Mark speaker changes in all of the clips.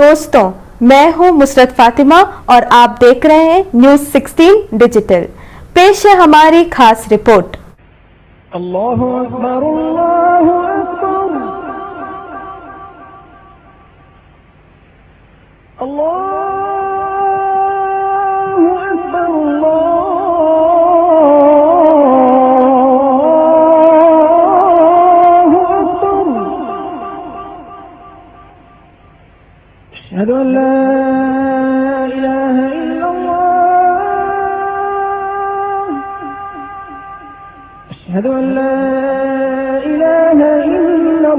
Speaker 1: दोस्तों, मैं हूं मुसरत फातिमा और आप देख रहे हैं न्यूज़ 16 डिजिटल। पेश है हमारी खास रिपोर्ट।
Speaker 2: अल्लाहु अकबर, अल्लाहु अकबर, अल्लाहु अकबर, अल्लाहु अकबर। अशहदु अन ला इलाहा इल्लल्लाह, अशहदु अन ला इलाहा इल्लल्लाह।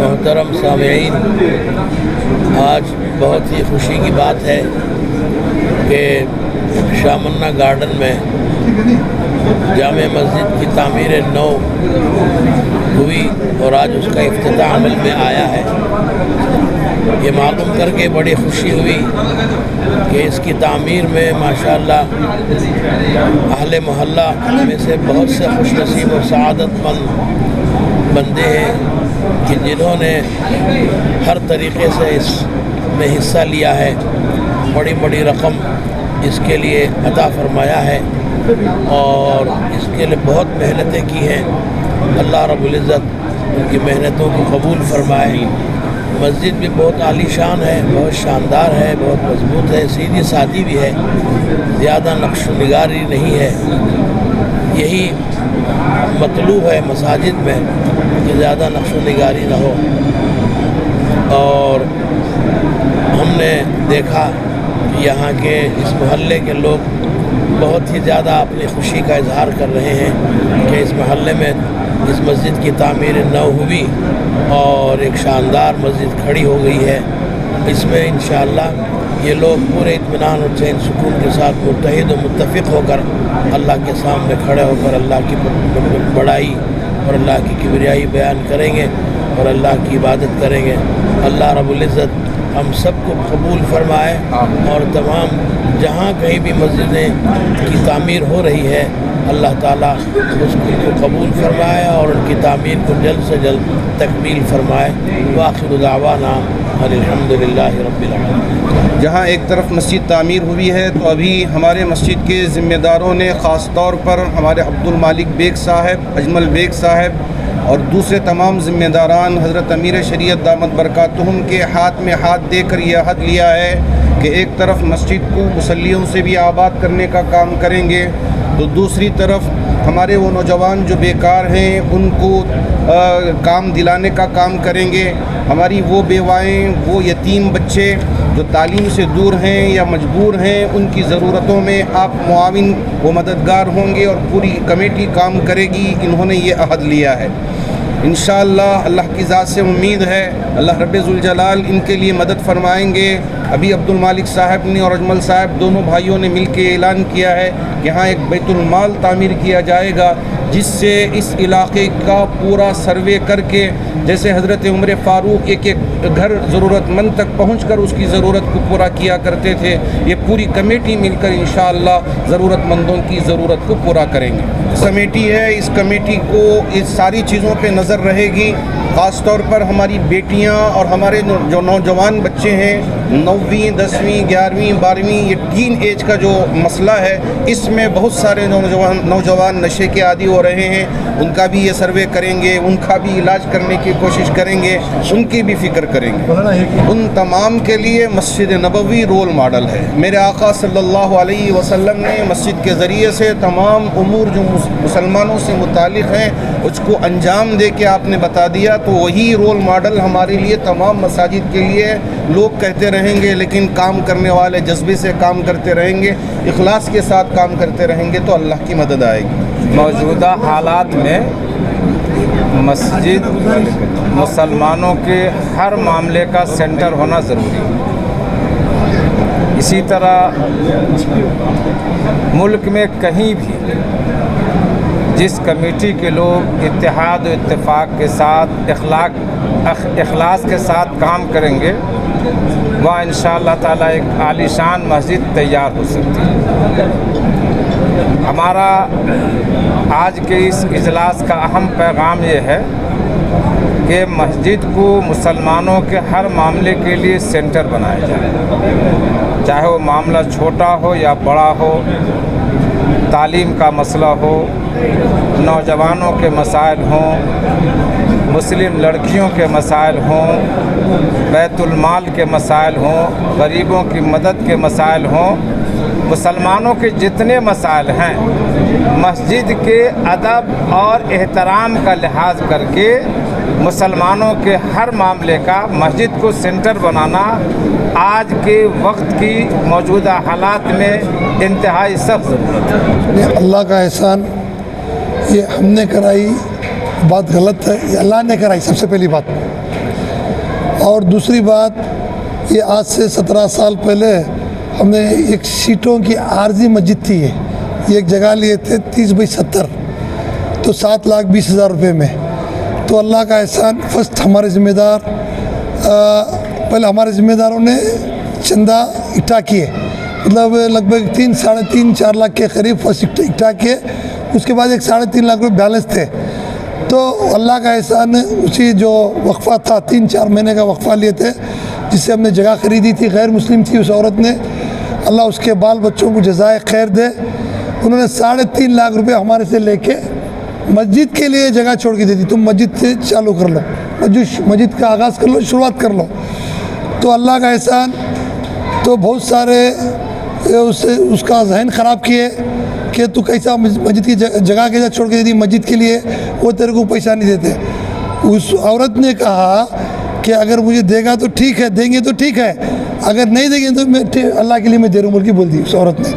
Speaker 3: मोहतरम सामीईन, आज बहुत ही खुशी की बात है कि शामन्ना गार्डन में जामे मस्जिद की तामीर नौ हुई और आज उसका इफ्तिताह अमल में आया है। ये मालूम करके बड़ी खुशी हुई कि इसकी तामीर में माशाअल्लाह अहले मोहल्ला में से बहुत से खुशनसीब और सआदतमंद बंदे हैं कि जिन्होंने हर तरीक़े से इसमें हिस्सा लिया है, बड़ी बड़ी रकम इसके लिए अता फरमाया है और इसके लिए बहुत मेहनतें की हैं। अल्लाह रब्बुल इज़्ज़त उनकी मेहनतों को कबूल फरमाए। मस्जिद भी बहुत आलीशान है, बहुत शानदार है, बहुत मजबूत है, सीधी सादी भी है, ज़्यादा नक्श निगारी नहीं है। यही मतलूब है मसाजिद में कि ज़्यादा नक्श निगारी न हो। और हमने देखा कि यहाँ के इस मोहल्ले के लोग बहुत ही ज़्यादा अपनी खुशी का इजहार कर रहे हैं कि इस मोहल्ले में इस मस्जिद की तामीर नौ हुई और एक शानदार मस्जिद खड़ी हो गई है। इसमें इंशाअल्लाह ये लोग पूरे इत्मीनान और चैन सुकून के साथ मुत्तहिद और मुत्तफ़िक़ होकर अल्लाह के सामने खड़े होकर अल्लाह की बड़ाई और अल्लाह की किबरियाई बयान करेंगे और अल्लाह की इबादत करेंगे। अल्लाह रब्बुल इज़्ज़त हम सबको कबूल फरमाए और तमाम जहाँ कहीं भी मस्जिदें की तामीर हो रही है अल्लाह ताला उसको कबूल फरमाए और उनकी तामीर को जल्द से जल्द तकमील फरमाए। वाखिरु दावाना अल्हम्दुलिल्लाहि रब्बिल आलमीन।
Speaker 4: जहाँ एक तरफ मस्जिद तामीर हुई है तो अभी हमारे मस्जिद के ज़िम्मेदारों ने ख़ास तौर पर हमारे अब्दुल मालिक बेग साहब, अजमल बेग साहब और दूसरे तमाम ज़िम्मेदारान हज़रत अमीर शरीयत दामत बरकातुहुम के हाथ में हाथ देकर यह अहद लिया है कि एक तरफ मस्जिद को मुसल्लियों से भी आबाद करने का काम करेंगे तो दूसरी तरफ हमारे वो नौजवान जो बेकार हैं उनको काम दिलाने का काम करेंगे। हमारी वो बेवाएँ, वो यतीम बच्चे जो तालीम से दूर हैं या मजबूर हैं, उनकी ज़रूरतों में आप मुआविन व मददगार होंगे और पूरी कमेटी काम करेगी। इन्होंने ये अहद लिया है। इंशाअल्लाह अल्लाह की ज़ात से उम्मीद है अल्लाह रब्बुल जलाल इनके लिए मदद फरमाएंगे। अभी अब्दुल मालिक साहब ने और अजमल साहब दोनों भाइयों ने मिल के ऐलान किया है कि यहाँ एक बैतुल माल तामीर किया जाएगा, जिससे इस इलाके का पूरा सर्वे करके, जैसे हज़रत उमर फ़ारूक एक एक घर ज़रूरतमंद तक पहुंचकर उसकी ज़रूरत को पूरा किया करते थे, ये पूरी कमेटी मिलकर इंशाअल्लाह ज़रूरतमंदों की ज़रूरत को पूरा करेंगे। कमेटी है, इस कमेटी को इस सारी चीज़ों पे नज़र रहेगी। ख़ास तौर पर हमारी बेटियां और हमारे जो नौजवान बच्चे हैं 9वीं 10वीं 11वीं 12वीं, ये टीन एज का जो मसला है, इसमें बहुत सारे नौजवान नशे के आदी हो रहे हैं। उनका भी ये सर्वे करेंगे, उनका भी इलाज करने की कोशिश करेंगे, उनकी भी फ़िक्र करेंगे। उन तमाम के लिए मस्जिद नबवी रोल मॉडल है। मेरे आका सल्लल्लाहु अलैहि वसल्लम ने मस्जिद के ज़रिए से तमाम उमूर जो मुसलमानों से मुतालिक हैं उसको अंजाम दे के आपने बता दिया, तो वही रोल मॉडल हमारे लिए तमाम मसाजिद के लिए। लोग कहते रहेंगे लेकिन काम करने वाले जज्बे से काम करते रहेंगे, इखलास के साथ काम करते रहेंगे तो अल्लाह की मदद आएगी।
Speaker 5: मौजूदा हालात में मस्जिद मुसलमानों के हर मामले का सेंटर होना ज़रूरी है। इसी तरह मुल्क में कहीं भी जिस कमेटी के लोग इत्तेहाद व इत्तेफाक के साथ इखलास के साथ काम करेंगे, वह इंशाअल्लाह ताला एक आलीशान मस्जिद तैयार हो सकती है। हमारा आज के इस इजलास का अहम पैगाम ये है कि मस्जिद को मुसलमानों के हर मामले के लिए सेंटर बनाया जाए, चाहे वो मामला छोटा हो या बड़ा हो, तालीम का मसला हो, नौजवानों के मसाइल हों, मुस्लिम लड़कियों के मसाइल हों, बैतुल माल के मसाइल हों, गरीबों की मदद के मसाइल हों, मुसलमानों के जितने मसाइल हैं, मस्जिद के अदब और एहतराम का लिहाज करके मुसलमानों के हर मामले का मस्जिद को सेंटर बनाना आज के वक्त की मौजूदा हालात में इंतहाई सख्त ज़रूरत है।
Speaker 6: अल्लाह का एहसान ये हमने कराई बात गलत है, ये अल्लाह ने कराई सबसे पहली बात। और दूसरी बात, ये आज से 17 साल पहले हमने एक सीटों की आर्जी मस्जिद थी, ये एक जगह लिए थे 30/70, तो 7,20,000 रुपये में। तो अल्लाह का एहसान, फर्स्ट हमारे ज़िम्मेदार, पहले हमारे ज़िम्मेदारों ने चंदा इकट्ठा किए, मतलब लगभग 3-3.5-4 लाख के करीब फर्स्ट इकट्ठा किए। उसके बाद एक 3.5 लाख रुपये बैलेंस थे। तो अल्लाह का एहसान, उसी जो वक्फ़ा था 3-4 महीने का वक्फ़ा लिए थे, जिससे हमने जगह ख़रीदी थी, गैर मुस्लिम थी उस औरत ने, अल्लाह उसके बाल बच्चों को जज़ाए खैर दे। उन्होंने 3.5 लाख रुपये हमारे से लेके मस्जिद के लिए जगह छोड़ के दी थी, तुम मस्जिद से चालू कर लो, मस्जिद का आगाज़ कर लो, शुरुआत कर लो। तो अल्लाह का एहसान, तो बहुत सारे उसका जहन ख़राब किए कि तू कैसा मस्जिद की जगह कैसा छोड़ के दी मस्जिद के लिए, वो तेरे को पैसा नहीं देते। उस औरत ने कहा कि अगर मुझे देगा तो ठीक है, देंगे तो ठीक है, अगर नहीं देंगे तो मैं अल्लाह के लिए मैं दे रहा हूँ, बोल के बोल दी उस औरत ने।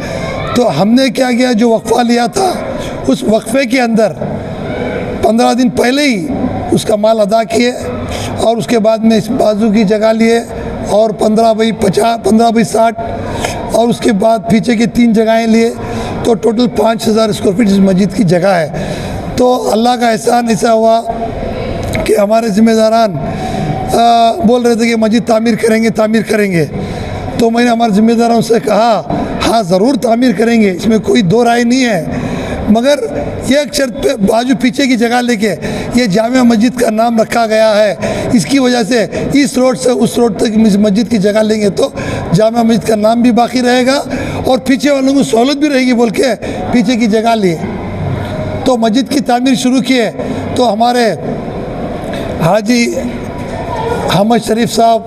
Speaker 6: तो हमने क्या किया, जो वक्फ़ा लिया था उस वक्फ़े के अंदर 15 दिन पहले ही उसका माल अदा किए, और उसके बाद में इस बाजू की जगह लिए और 15/50, 15/60, और उसके बाद पीछे की 3 जगहें लिए, तो टोटल 5,000 स्क्वायर फीट इस मस्जिद की जगह है। तो अल्लाह का एहसान ऐसा हुआ कि हमारे ज़िम्मेदारान बोल रहे थे कि मस्जिद तामीर करेंगे। तो मैंने हमारे ज़िम्मेदारों से कहा, हाँ ज़रूर तामीर करेंगे, इसमें कोई दो राय नहीं है, मगर एक शर्त पे, बाजू पीछे की जगह लेके ये जामिया मस्जिद का नाम रखा गया है, इसकी वजह से इस रोड से उस रोड तक मस्जिद की जगह लेंगे तो जामिया मस्जिद का नाम भी बाकी रहेगा और पीछे वालों को सहूलत भी रहेगी, बोल के पीछे की जगह लिए। तो मस्जिद की तामीर शुरू किए। तो हमारे हाजी अहमद शरीफ साहब,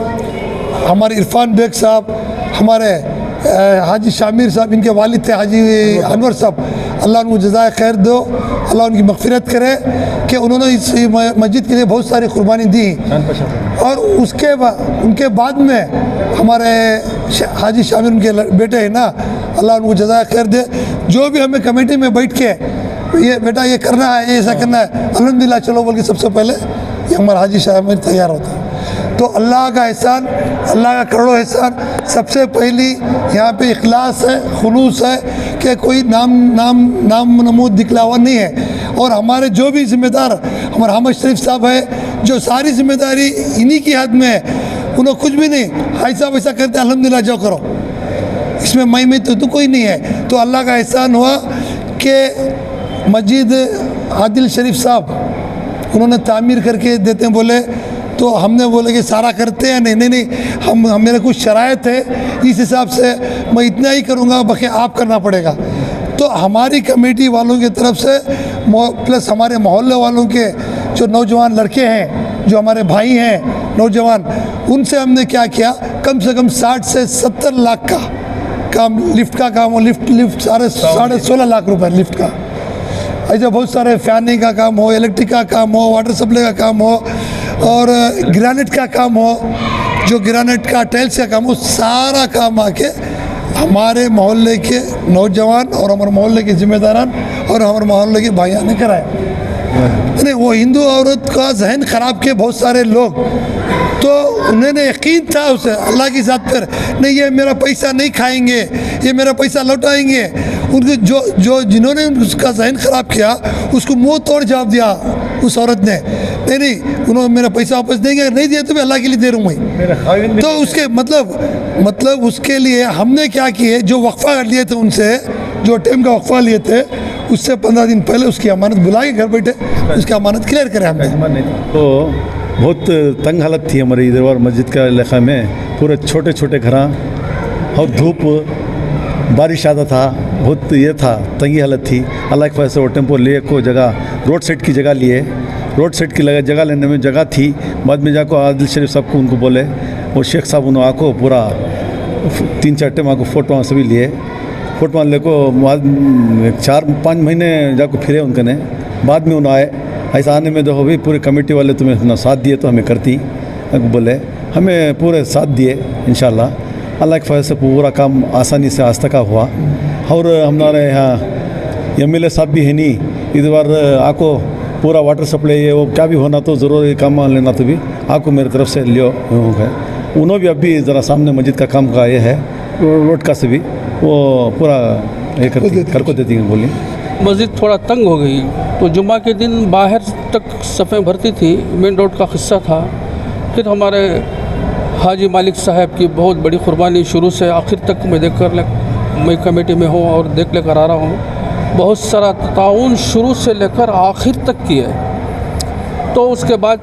Speaker 6: हमारे इरफान बेग साहब, हमारे हाजी शामिर साहब, इनके वालिद थे हाजी अनवर साहब, अल्लाह उनको जज़ाए खैर दो, अल्लाह उनकी मग़फ़िरत करे कि उन्होंने इस मस्जिद के लिए बहुत सारी कुर्बानी दी। और उसके बाद उनके बाद में हमारे हाजी शामिर उनके बेटे हैं ना, अल्लाह उनको जज़ाए खैर दे। जो भी हमें कमेटी में बैठ के ये बेटा ये करना है, ये ऐसा करना है, अल्हम्दुलिल्लाह चलो बोल के सबसे पहले ये हमारा हाजी शामिर तैयार होता है। तो अल्लाह का एहसान, अल्लाह का करोड़ों एहसान। सबसे पहली यहाँ पे इखलास है, खुलूस है कि कोई नाम नमूद दिखलावा नहीं है। और हमारे जो भी ज़िम्मेदार हमारा अहमद शरीफ साहब है, जो सारी जिम्मेदारी इन्हीं की हाथ में है, उन्होंने कुछ भी नहीं ऐसा वैसा करते अल्हम्दुलिल्लाह जो करो, इसमें मैं तो कोई नहीं है। तो अल्लाह का एहसान हुआ कि मस्जिद आदिल शरीफ साहब उन्होंने तामीर करके देते हैं बोले, तो हमने बोले कि सारा करते हैं, नहीं हम मेरे कुछ शराइत है, इस हिसाब से मैं इतना ही करूँगा, बाकी आप करना पड़ेगा। तो हमारी कमेटी वालों की तरफ से प्लस हमारे मोहल्ले वालों के जो नौजवान लड़के हैं, जो हमारे भाई हैं नौजवान, उनसे हमने क्या किया, कम से कम 60 से 70 लाख का काम, लिफ्ट का काम हो, लिफ्ट साढ़े 16 लाख रुपए लिफ्ट का, ऐसे बहुत सारे फैनिंग का काम हो, इलेक्ट्रिक का काम हो, वाटर सप्लाई का काम हो, और ग्रेनाइट का काम हो, जो ग्रेनाइट का टाइल्स का काम हो, सारा काम आके हमारे मोहल्ले के नौजवान और हमारे मोहल्ले के ज़िम्मेदारान और हमारे मोहल्ले के भाइयों ने कराया। नहीं, वो हिंदू औरत का जहन ख़राब के बहुत सारे लोग, तो उन्होंने यकीन था उसे अल्लाह की ज़ात पर, नहीं ये मेरा पैसा नहीं खाएंगे, ये मेरा पैसा लौटाएंगे। उनके जो जिन्होंने उसका जहन ख़राब किया, उसको मुंह तोड़ जवाब दिया उस औरत ने, नहीं उन्होंने मेरा पैसा वापस देंगे, नहीं दिया तो मैं अल्लाह के लिए दे रहा हूँ। तो उसके मतलब उसके लिए हमने क्या किए, जो वक्फ़ा लिए थे उनसे, जो टाइम का वक्फ़ा लिए थे, उससे 15 दिन पहले उसकी अमानत बुला के घर बैठे उसकी अमानत क्लियर करें हमने।
Speaker 7: तो बहुत तंग हालत थी हमारी इधर और मस्जिद का इलाका में, पूरे छोटे छोटे घर और धूप, बारिश आता था, बहुत ये था, तंगी हालत थी। अल्लाह के फैसले वो टेम्पो लिए को जगह रोड साइड की जगह लिए, रोड साइड की जगह लेने में जगह थी। बाद में जाको आदिल शरीफ साहब को उनको बोले, वो शेख साहब उन्होंने आको पूरा 3-4 टाइम आको फ़ोटो सभी लिए, फ़ोटो ले को 4-5 महीने जाको फिरे उनके ने। बाद में उन्होंने आए, ऐसा आने में तो भी पूरे कमेटी वाले तुम्हें अपना साथ दिए, तो हमें करती बोले, हमें पूरे साथ दिए। इंशाल्लाह अल्लाह के फैसले से पूरा काम आसानी से आज तक हुआ। और हमारे यहाँ MLA साहब भी है नहीं, इस बार आको पूरा वाटर सप्लाई है, वो क्या भी होना तो ज़रूर काम लेना तो भी आपको मेरी तरफ से लियो है। उन्होंने भी अभी ज़रा सामने मस्जिद का काम का ये है, रोड का से भी वो पूरा ये कर को देती हैं। बोली
Speaker 8: मस्जिद थोड़ा तंग हो गई, तो जुम्मा के दिन बाहर तक सफ़ें भरती थी, मेन रोड का हिस्सा था। फिर हमारे हाजी मालिक साहब की बहुत बड़ी कुर्बानी, शुरू से आखिर तक मैं कमेटी में हूँ और देख लेकर आ रहा हूँ, बहुत सारा ताउन शुरू से लेकर आखिर तक की है। तो उसके बाद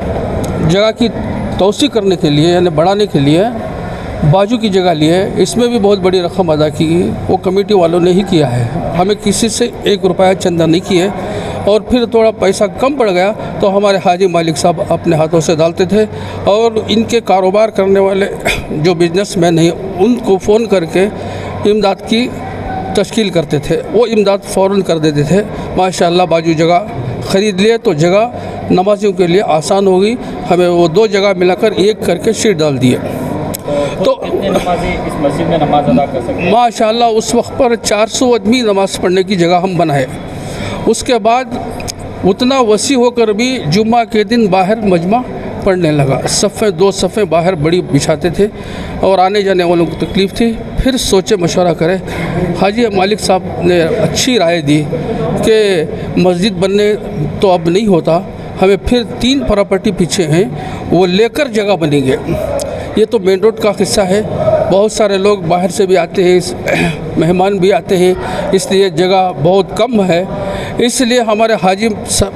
Speaker 8: जगह की तोसी करने के लिए, यानी बढ़ाने के लिए बाजू की जगह लिए, इसमें भी बहुत बड़ी रकम अदा की, वो कमेटी वालों ने ही किया है, हमें किसी से 1 रुपया चंदा नहीं किए। और फिर थोड़ा पैसा कम पड़ गया तो हमारे हाजी मालिक साहब अपने हाथों से डालते थे, और इनके कारोबार करने वाले जो बिजनेसमैन हैं उनको फ़ोन करके इमदाद की तश्कील करते थे, वो इमदाद फ़ौरन कर देते थे। माशाअल्लाह बाजू जगह ख़रीद लिए तो जगह नमाजियों के लिए आसान हो गई। हमें वो 2 जगह मिलाकर एक करके शीट डाल दिए। तो
Speaker 9: नमाजी इस मस्जिद में नमाज अदा कर सकते हैं
Speaker 8: माशाअल्लाह उस वक्त पर 400 आदमी नमाज़ पढ़ने की जगह हम बनाए। उसके बाद उतना वसी होकर भी जुम्मा के दिन बाहर मजमा पढ़ने लगा, सफ़े 2 सफ़े बाहर बड़ी बिछाते थे और आने जाने वालों को तकलीफ़ थी। फिर सोचे मशवरा करे, हाजी मालिक साहब ने अच्छी राय दी कि मस्जिद बनने तो अब नहीं होता, हमें फिर 3 प्रॉपर्टी पीछे हैं वो लेकर जगह बनेंगे। ये तो मेन रोड का हिस्सा है, बहुत सारे लोग बाहर से भी आते हैं, मेहमान भी आते हैं, इसलिए जगह बहुत कम है। इसलिए हमारे हाजी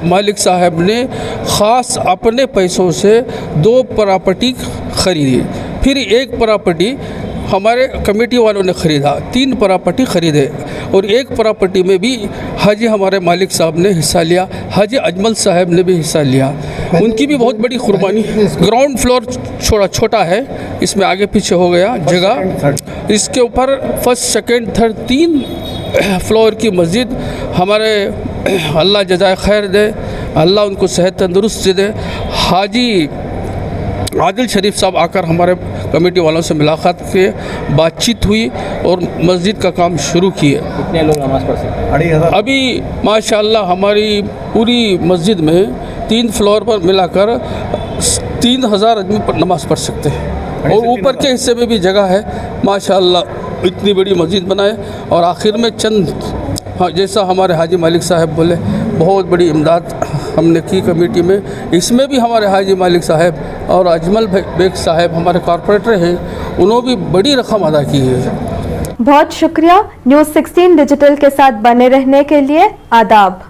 Speaker 8: मालिक साहब ने ख़ास अपने पैसों से 2 प्रॉपर्टी ख़रीदी, फिर 1 प्रॉपर्टी हमारे कमेटी वालों ने ख़रीदा, 3 प्रॉपर्टी ख़रीदे, और 1 प्रॉपर्टी में भी हाजी हमारे मालिक साहब ने हिस्सा लिया, हाजी अजमल साहब ने भी हिस्सा लिया, उनकी भी बहुत बड़ी कुर्बानी। ग्राउंड फ्लोर छोटा है, इसमें आगे पीछे हो गया जगह, इसके ऊपर 1st 2nd 3rd 3 फ्लोर की मस्जिद हमारे अल्लाह जज़ाए खैर दे, अल्लाह उनको सेहत तंदुरुस्त दे। हाजी आदिल शरीफ साहब आकर हमारे कमेटी वालों से मुलाकात किए, बातचीत हुई और मस्जिद का काम शुरू किए।
Speaker 9: कितने लोग नमाज़ पढ़ सकते हैं?
Speaker 8: अभी माशाल्लाह हमारी पूरी मस्जिद में 3 फ्लोर पर मिलाकर 3000 आदमी नमाज़ पढ़ सकते हैं और ऊपर के हिस्से में भी जगह है। माशाल्लाह इतनी बड़ी मस्जिद बनाए और आखिर में चंद जैसा हमारे हाजी मालिक साहब बोले, बहुत बड़ी इमदाद हमने की कमेटी में। इसमें भी हमारे हाजी मालिक साहब और अजमल बेग साहब हमारे कॉरपोरेटर हैं, उन्होंने भी बड़ी रकम अदा की है।
Speaker 1: बहुत शुक्रिया। न्यूज़ 16 डिजिटल के साथ बने रहने के लिए आदाब।